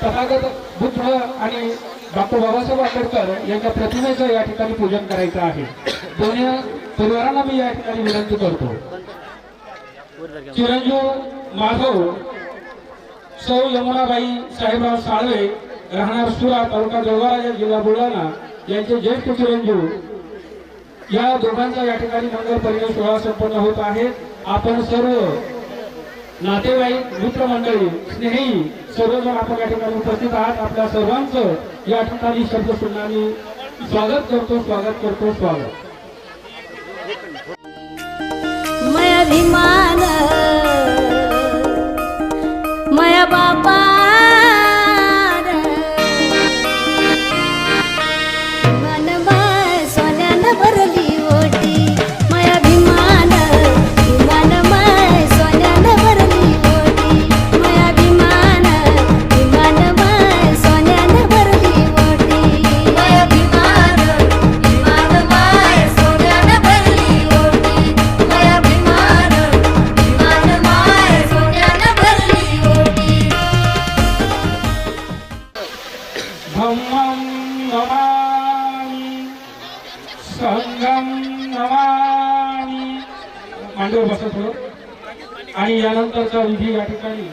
तथागत बुद्ध आणि डॉक्टर बाबासाहेब आंबेडकर यांच्या प्रतिमेचं या ठिकाणी पूजन करायचं आहे। दोन्ही परिवारांना मी या ठिकाणी विनंती करतो। चिरंजीव माधव सौ यमुनाबाई साहेबराव साळवे राहणार सुरा तालुका जळगाव जिल्हा बुलढाणा यांचे ज्येष्ठ चिरंजीव या दोघांचा या ठिकाणी मंगल परिणय सोहळा संपन्न होत आहे। आपण सर्व नातेवाईक मित्रमंडळी स्नेही सर्वजण आपण या ठिकाणी उपस्थित आहात। आपल्या सर्वांचं या ठिकाणी शब्द सुनामी स्वागत करतो। अभिमान माया बापा मनमाय सोन्यानं भरली ओटी माया अभिमान विमानमाय सोन्यानं भरली ओटी माया अभिमान विमानमाय सोन्यानं भरली ओटी माया अभिमान विमानमाय सोन्यानं भरली ओटी माया अभिमान विमानमाय सोन्यानं भरली ओटी धम्मं नमामि संघं नमामि मांडीवर बसा थोडं आणि यानंतरचा विधी या ठिकाणी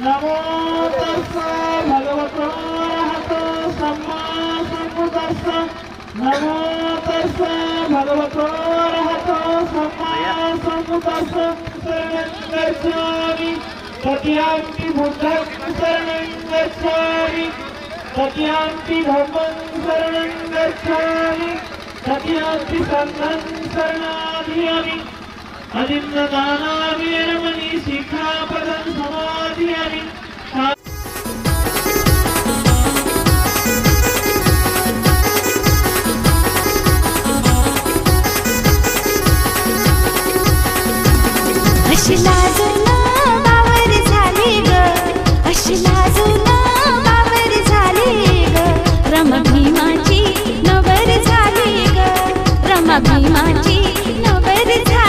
नमो तस्सा भगवतो अरहतो सम्मा सम्बुद्धस्सा नमो तस्सा भगवतो अरहतो सम्मा सम्बुद्धस्सा शरणं गच्छामि तथ्यान्ति बुद्धं शरणं गच्छामि तथ्यान्ति धम्मं शरणं गच्छामि तथ्यान्ति संघं शरणागच्छामि अदिन्नदानामि रमणि शिखापदं समाधियामि अशी लाजून बावर झाली ग अशी लाजून बावर झाली ग रमा भीमाची नवर झाली ग रमा भीमाची नवर झाली